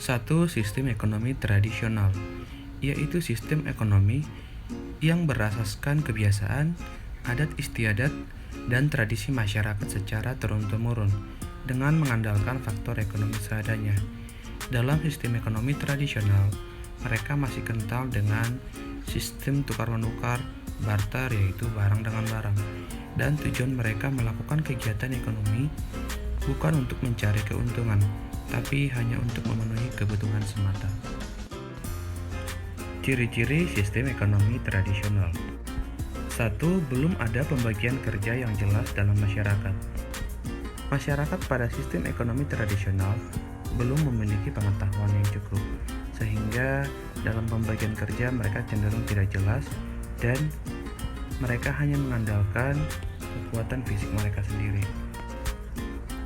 Satu, sistem ekonomi tradisional, yaitu sistem ekonomi yang berasaskan kebiasaan, adat istiadat, dan tradisi masyarakat secara turun-temurun dengan mengandalkan faktor ekonomi seadanya. Dalam sistem ekonomi tradisional, mereka masih kental dengan sistem tukar-menukar, barter, yaitu barang dengan barang, dan tujuan mereka melakukan kegiatan ekonomi bukan untuk mencari keuntungan, tapi hanya untuk memenuhi kebutuhan semata. Ciri-ciri sistem ekonomi tradisional. 1. Belum ada pembagian kerja yang jelas dalam masyarakat. Masyarakat pada sistem ekonomi tradisional belum memiliki pengetahuan yang cukup, sehingga dalam pembagian kerja mereka cenderung tidak jelas dan mereka hanya mengandalkan kekuatan fisik mereka sendiri.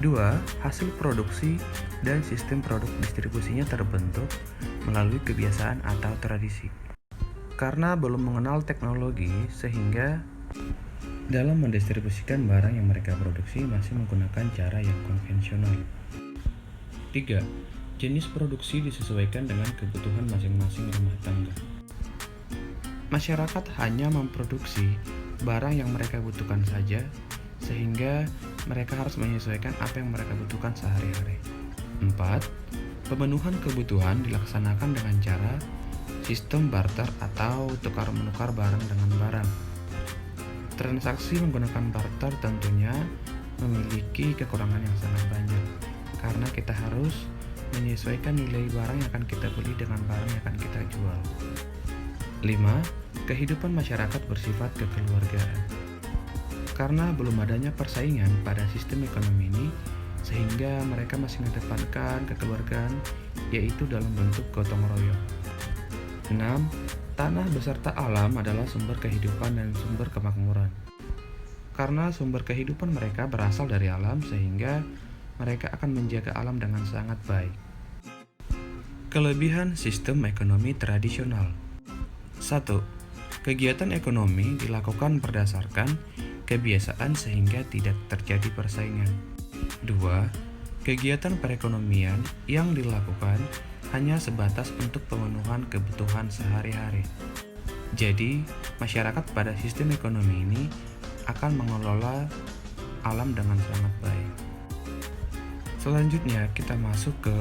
2. Hasil produksi dan sistem produk distribusinya terbentuk melalui kebiasaan atau tradisi. Karena belum mengenal teknologi, sehingga dalam mendistribusikan barang yang mereka produksi masih menggunakan cara yang konvensional. 3. Jenis produksi disesuaikan dengan kebutuhan masing-masing rumah tangga. Masyarakat hanya memproduksi barang yang mereka butuhkan saja, sehingga mereka harus menyesuaikan apa yang mereka butuhkan sehari-hari. 4. Pemenuhan kebutuhan dilaksanakan dengan cara sistem barter atau tukar-menukar barang dengan barang. Transaksi menggunakan barter tentunya memiliki kekurangan yang sangat banyak, karena kita harus menyesuaikan nilai barang yang akan kita beli dengan barang yang akan kita jual. 5. Kehidupan masyarakat bersifat kekeluargaan. Karena belum adanya persaingan pada sistem ekonomi ini, sehingga mereka masih mengedepankan kekeluargaan, yaitu dalam bentuk gotong royong. 6. Tanah beserta alam adalah sumber kehidupan dan sumber kemakmuran. Karena sumber kehidupan mereka berasal dari alam, sehingga mereka akan menjaga alam dengan sangat baik. Kelebihan sistem ekonomi tradisional. 1. Kegiatan ekonomi dilakukan berdasarkan kebiasaan sehingga tidak terjadi persaingan. 2. Kegiatan perekonomian yang dilakukan hanya sebatas untuk pemenuhan kebutuhan sehari-hari. Jadi, masyarakat pada sistem ekonomi ini akan mengelola alam dengan sangat baik. Selanjutnya, kita masuk ke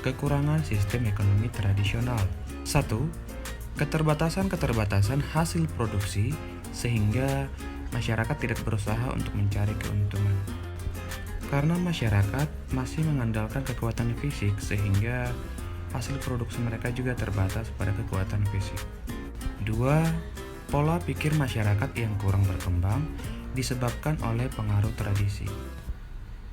kekurangan sistem ekonomi tradisional. 1. Keterbatasan hasil produksi sehingga masyarakat tidak berusaha untuk mencari keuntungan. Karena masyarakat masih mengandalkan kekuatan fisik, sehingga hasil produksi mereka juga terbatas pada kekuatan fisik. 2. Pola pikir masyarakat yang kurang berkembang disebabkan oleh pengaruh tradisi.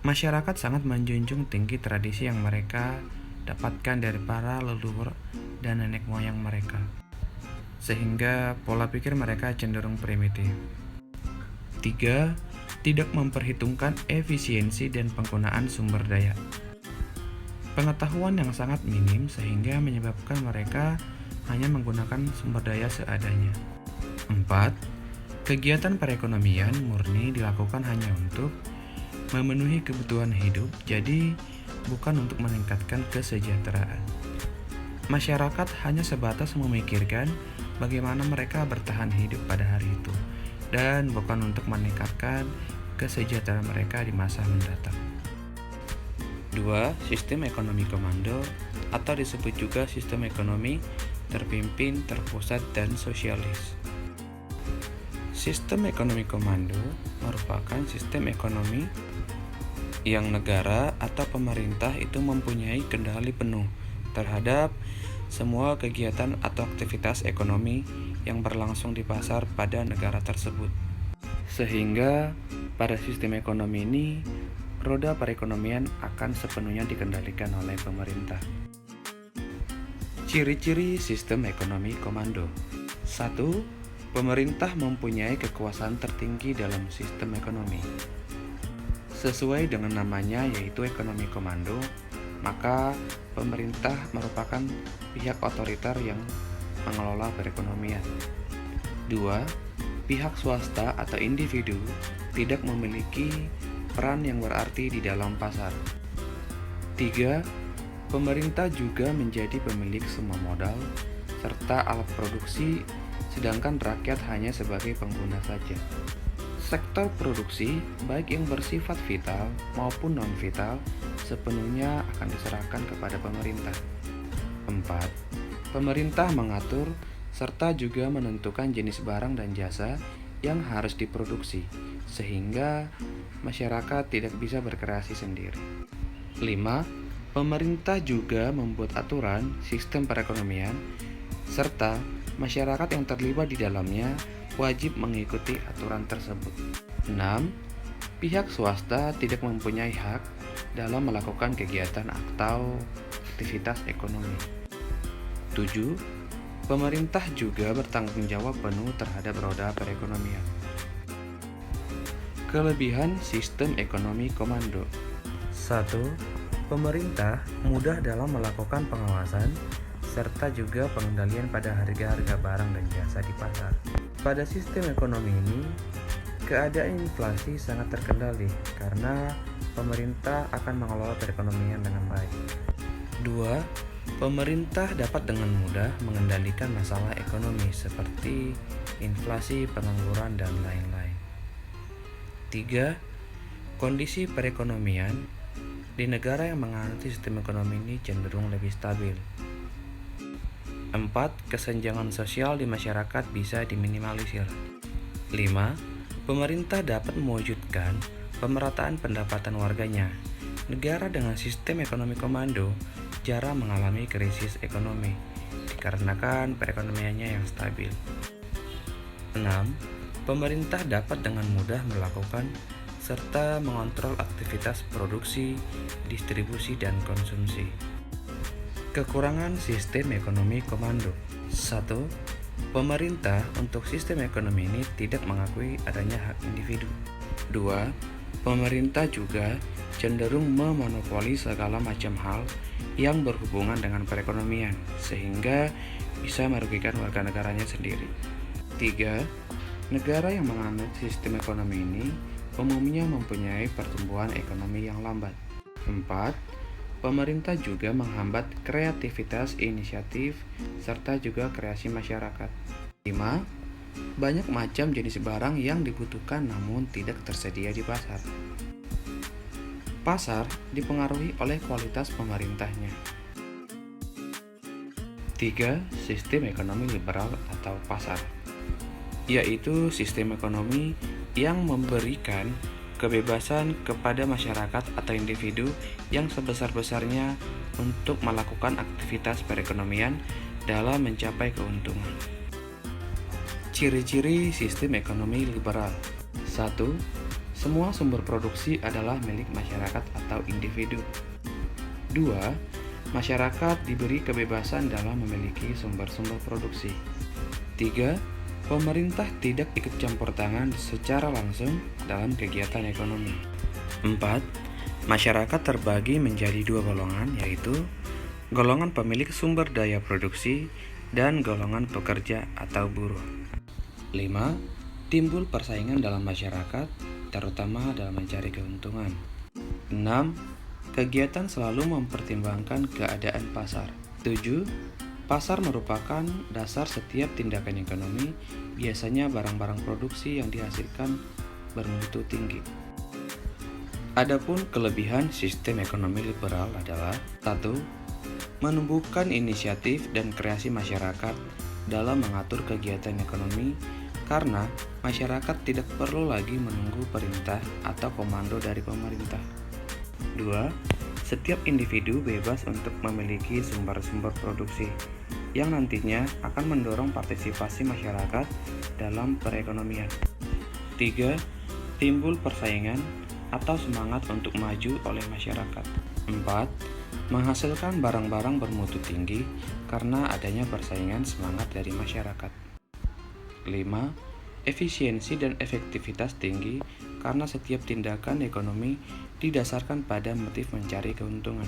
Masyarakat sangat menjunjung tinggi tradisi yang mereka dapatkan dari para leluhur dan nenek moyang mereka, sehingga pola pikir mereka cenderung primitif. 3. Tidak memperhitungkan efisiensi dan penggunaan sumber daya. Pengetahuan yang sangat minim sehingga menyebabkan mereka hanya menggunakan sumber daya seadanya. 4. Kegiatan perekonomian murni dilakukan hanya untuk memenuhi kebutuhan hidup, jadi bukan untuk meningkatkan kesejahteraan. Masyarakat hanya sebatas memikirkan bagaimana mereka bertahan hidup pada hari itu, dan bukan untuk meningkatkan kesejahteraan mereka di masa mendatang. 2. Sistem ekonomi komando, atau disebut juga sistem ekonomi terpimpin, terpusat, dan sosialis. Sistem ekonomi komando merupakan sistem ekonomi yang negara atau pemerintah itu mempunyai kendali penuh terhadap semua kegiatan atau aktivitas ekonomi yang berlangsung di pasar pada negara tersebut. Sehingga pada sistem ekonomi ini, roda perekonomian akan sepenuhnya dikendalikan oleh pemerintah. Ciri-ciri sistem ekonomi komando. 1. Pemerintah mempunyai kekuasaan tertinggi dalam sistem ekonomi. Sesuai dengan namanya, yaitu ekonomi komando, maka pemerintah merupakan pihak otoriter yang mengelola perekonomian. 2. Pihak swasta atau individu tidak memiliki peran yang berarti di dalam pasar. 3. Pemerintah juga menjadi pemilik semua modal serta alat produksi, sedangkan rakyat hanya sebagai pengguna saja. Sektor produksi, baik yang bersifat vital maupun non-vital, sepenuhnya akan diserahkan kepada pemerintah. 4. Pemerintah mengatur serta juga menentukan jenis barang dan jasa yang harus diproduksi, sehingga masyarakat tidak bisa berkreasi sendiri. 5. Pemerintah juga membuat aturan sistem perekonomian, serta masyarakat yang terlibat di dalamnya wajib mengikuti aturan tersebut. 6. Pihak swasta tidak mempunyai hak dalam melakukan kegiatan atau aktivitas ekonomi. 7. Pemerintah juga bertanggung jawab penuh terhadap roda perekonomian. Kelebihan sistem ekonomi komando. 1. Pemerintah mudah dalam melakukan pengawasan serta juga pengendalian pada harga-harga barang dan jasa di pasar. Pada sistem ekonomi ini, keadaan inflasi sangat terkendali karena pemerintah akan mengelola perekonomian dengan baik. 2. Pemerintah dapat dengan mudah mengendalikan masalah ekonomi seperti inflasi, pengangguran, dan lain-lain. 3. Kondisi perekonomian di negara yang menganut sistem ekonomi ini cenderung lebih stabil. 4. Kesenjangan sosial di masyarakat bisa diminimalisir. 5. Pemerintah dapat mewujudkan pemerataan pendapatan warganya. Negara dengan sistem ekonomi komando jarang mengalami krisis ekonomi dikarenakan perekonomiannya yang stabil. 6. Pemerintah dapat dengan mudah melakukan serta mengontrol aktivitas produksi, distribusi, dan konsumsi. Kekurangan sistem ekonomi komando. 1. Pemerintah untuk sistem ekonomi ini tidak mengakui adanya hak individu. 2. Pemerintah juga cenderung memonopoli segala macam hal yang berhubungan dengan perekonomian, sehingga bisa merugikan warga negaranya sendiri. 3. Negara yang menganut sistem ekonomi ini umumnya mempunyai pertumbuhan ekonomi yang lambat. 4. Pemerintah juga menghambat kreativitas inisiatif serta juga kreasi masyarakat. 5. Banyak macam jenis barang yang dibutuhkan namun tidak tersedia di pasar. Pasar dipengaruhi oleh kualitas pemerintahnya. 3. Sistem ekonomi liberal atau pasar, yaitu sistem ekonomi yang memberikan kebebasan kepada masyarakat atau individu yang sebesar-besarnya untuk melakukan aktivitas perekonomian dalam mencapai keuntungan. Ciri-ciri sistem ekonomi liberal. 1. Semua sumber produksi adalah milik masyarakat atau individu. 2. Masyarakat diberi kebebasan dalam memiliki sumber-sumber produksi. 3. Pemerintah tidak ikut campur tangan secara langsung dalam kegiatan ekonomi. 4. Masyarakat terbagi menjadi dua golongan, yaitu golongan pemilik sumber daya produksi dan golongan pekerja atau buruh. 5. Timbul persaingan dalam masyarakat, terutama dalam mencari keuntungan. 6. Kegiatan selalu mempertimbangkan keadaan pasar. 7. Pasar merupakan dasar setiap tindakan ekonomi, biasanya barang-barang produksi yang dihasilkan bermutu tinggi. Adapun kelebihan sistem ekonomi liberal adalah 1. Menumbuhkan inisiatif dan kreasi masyarakat dalam mengatur kegiatan ekonomi karena masyarakat tidak perlu lagi menunggu perintah atau komando dari pemerintah. 2. Setiap individu bebas untuk memiliki sumber-sumber produksi yang nantinya akan mendorong partisipasi masyarakat dalam perekonomian. 3. Timbul persaingan atau semangat untuk maju oleh masyarakat. 4. Menghasilkan barang-barang bermutu tinggi karena adanya persaingan semangat dari masyarakat. 5. Efisiensi dan efektivitas tinggi karena setiap tindakan ekonomi didasarkan pada motif mencari keuntungan.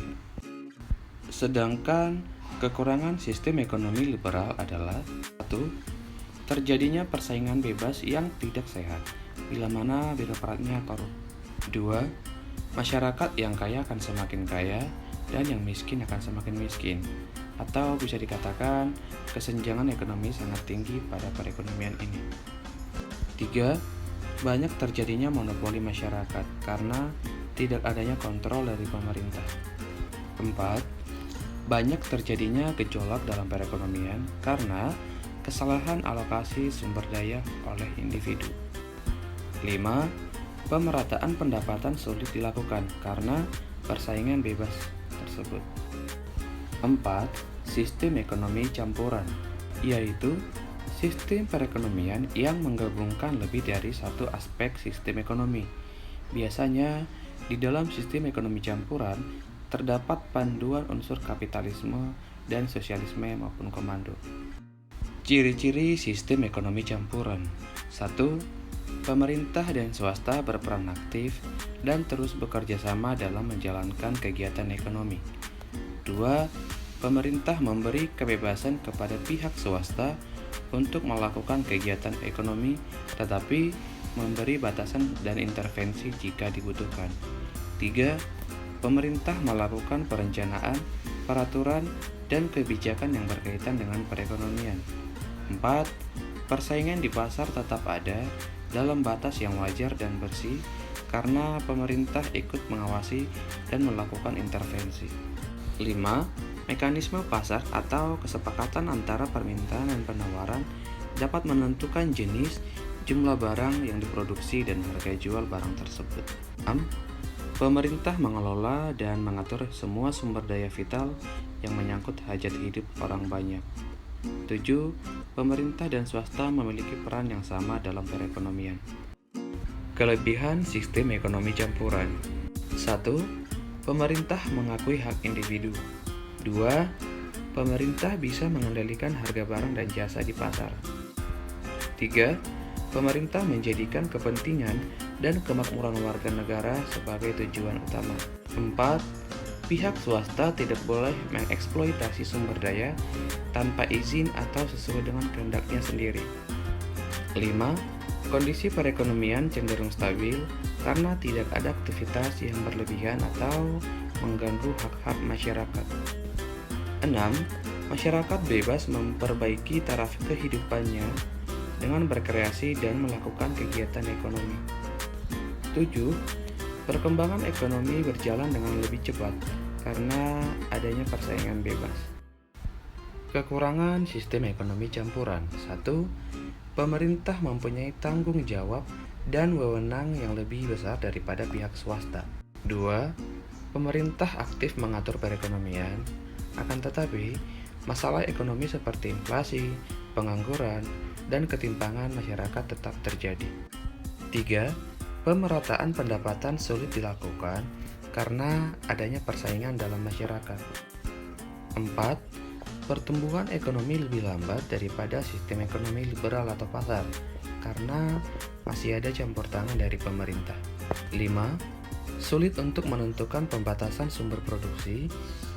Sedangkan kekurangan sistem ekonomi liberal adalah 1. Terjadinya persaingan bebas yang tidak sehat, bila mana birokratnya korup. 2. Masyarakat yang kaya akan semakin kaya dan yang miskin akan semakin miskin. Atau bisa dikatakan kesenjangan ekonomi sangat tinggi pada perekonomian ini. 3. Banyak terjadinya monopoli masyarakat karena tidak adanya kontrol dari pemerintah. 4. Banyak terjadinya gejolak dalam perekonomian karena kesalahan alokasi sumber daya oleh individu. 5. Pemerataan pendapatan sulit dilakukan karena persaingan bebas tersebut. 4. Sistem ekonomi campuran, yaitu sistem perekonomian yang menggabungkan lebih dari satu aspek sistem ekonomi. Biasanya, di dalam sistem ekonomi campuran, terdapat panduan unsur kapitalisme dan sosialisme maupun komando. Ciri-ciri sistem ekonomi campuran. 1. Pemerintah dan swasta berperan aktif dan terus bekerja sama dalam menjalankan kegiatan ekonomi. 2. Pemerintah memberi kebebasan kepada pihak swasta untuk melakukan kegiatan ekonomi, tetapi memberi batasan dan intervensi jika dibutuhkan. 3. Pemerintah melakukan perencanaan, peraturan, dan kebijakan yang berkaitan dengan perekonomian. 4. Persaingan di pasar tetap ada dalam batas yang wajar dan bersih karena pemerintah ikut mengawasi dan melakukan intervensi. 5. Mekanisme pasar atau kesepakatan antara permintaan dan penawaran dapat menentukan jenis, jumlah barang yang diproduksi dan harga jual barang tersebut. 6. Pemerintah mengelola dan mengatur semua sumber daya vital yang menyangkut hajat hidup orang banyak. 7. Pemerintah dan swasta memiliki peran yang sama dalam perekonomian. Kelebihan sistem ekonomi campuran. 1. Pemerintah mengakui hak individu. 2. Pemerintah bisa mengendalikan harga barang dan jasa di pasar. 3. Pemerintah menjadikan kepentingan dan kemakmuran warga negara sebagai tujuan utama. 4. Pihak swasta tidak boleh mengeksploitasi sumber daya tanpa izin atau sesuai dengan kehendaknya sendiri. 5. Kondisi perekonomian cenderung stabil karena tidak ada aktivitas yang berlebihan atau mengganggu hak-hak masyarakat. 6. Masyarakat bebas memperbaiki taraf kehidupannya dengan berkreasi dan melakukan kegiatan ekonomi. 7. Perkembangan ekonomi berjalan dengan lebih cepat karena adanya persaingan bebas. Kekurangan sistem ekonomi campuran. 1. Pemerintah mempunyai tanggung jawab dan wewenang yang lebih besar daripada pihak swasta. 2. Pemerintah aktif mengatur perekonomian, akan tetapi masalah ekonomi seperti inflasi, pengangguran, dan ketimpangan masyarakat tetap terjadi. 3. Pemerataan pendapatan sulit dilakukan karena adanya persaingan dalam masyarakat. 4. Pertumbuhan ekonomi lebih lambat daripada sistem ekonomi liberal atau pasar karena masih ada campur tangan dari pemerintah. 5. Sulit untuk menentukan pembatasan sumber produksi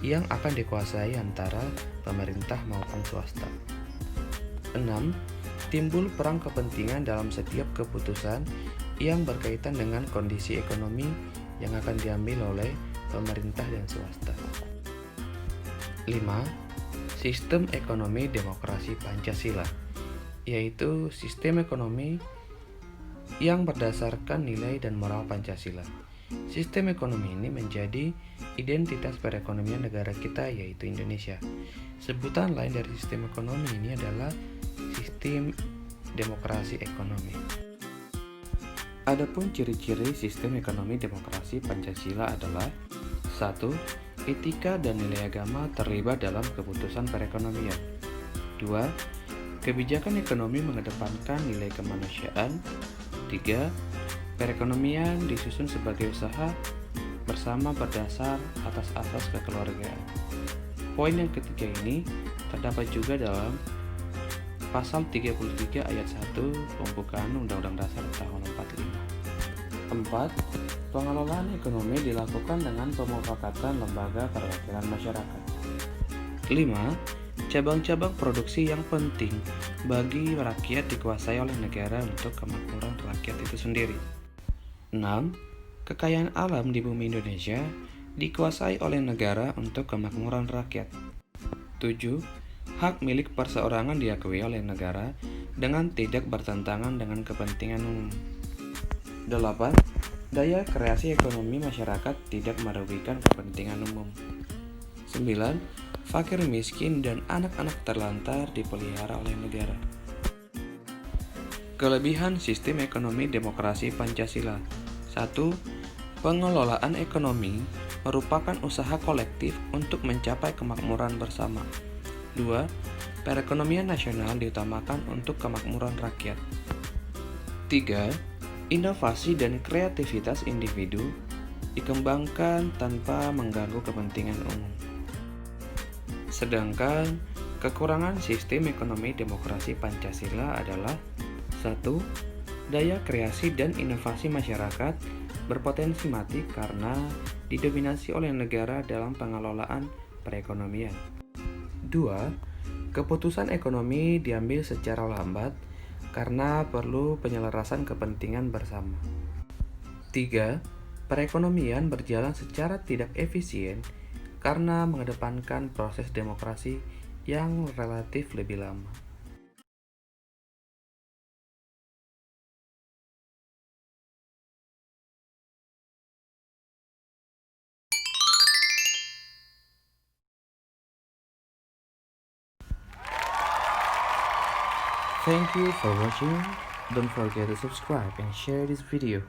yang akan dikuasai antara pemerintah maupun swasta. 6. Timbul perang kepentingan dalam setiap keputusan yang berkaitan dengan kondisi ekonomi yang akan diambil oleh pemerintah dan swasta. 5. Sistem ekonomi demokrasi Pancasila, yaitu sistem ekonomi yang berdasarkan nilai dan moral Pancasila. Sistem ekonomi ini menjadi identitas perekonomian negara kita, yaitu Indonesia. Sebutan lain dari sistem ekonomi ini adalah sistem demokrasi ekonomi. Adapun ciri-ciri sistem ekonomi demokrasi Pancasila adalah 1. Etika dan nilai agama terlibat dalam keputusan perekonomian. 2. Kebijakan ekonomi mengedepankan nilai kemanusiaan. 3. Perekonomian disusun sebagai usaha bersama berdasar atas asas kekeluargaan. Poin yang ketiga ini terdapat juga dalam Pasal 33 ayat 1 pembukaan Undang-Undang Dasar tahun 45. 4. Pengelolaan ekonomi dilakukan dengan pemufakatan lembaga perwakilan masyarakat. 5. Cabang-cabang produksi yang penting bagi rakyat dikuasai oleh negara untuk kemakmuran rakyat itu sendiri. 6. Kekayaan alam di bumi Indonesia dikuasai oleh negara untuk kemakmuran rakyat. 7. Hak milik perseorangan diakui oleh negara dengan tidak bertentangan dengan kepentingan umum. 8. Daya kreasi ekonomi masyarakat tidak merugikan kepentingan umum. 9. Fakir miskin dan anak-anak terlantar dipelihara oleh negara. Kelebihan sistem ekonomi demokrasi Pancasila. 1. Pengelolaan ekonomi merupakan usaha kolektif untuk mencapai kemakmuran bersama. 2. Perekonomian nasional diutamakan untuk kemakmuran rakyat. 3. Inovasi dan kreativitas individu dikembangkan tanpa mengganggu kepentingan umum. Sedangkan kekurangan sistem ekonomi demokrasi Pancasila adalah 1. Daya kreasi dan inovasi masyarakat berpotensi mati karena didominasi oleh negara dalam pengelolaan perekonomian. 2. Keputusan ekonomi diambil secara lambat karena perlu penyelarasan kepentingan bersama. 3. Perekonomian berjalan secara tidak efisien karena mengedepankan proses demokrasi yang relatif lebih lama. Thank you for watching. Don't forget to subscribe and share this video.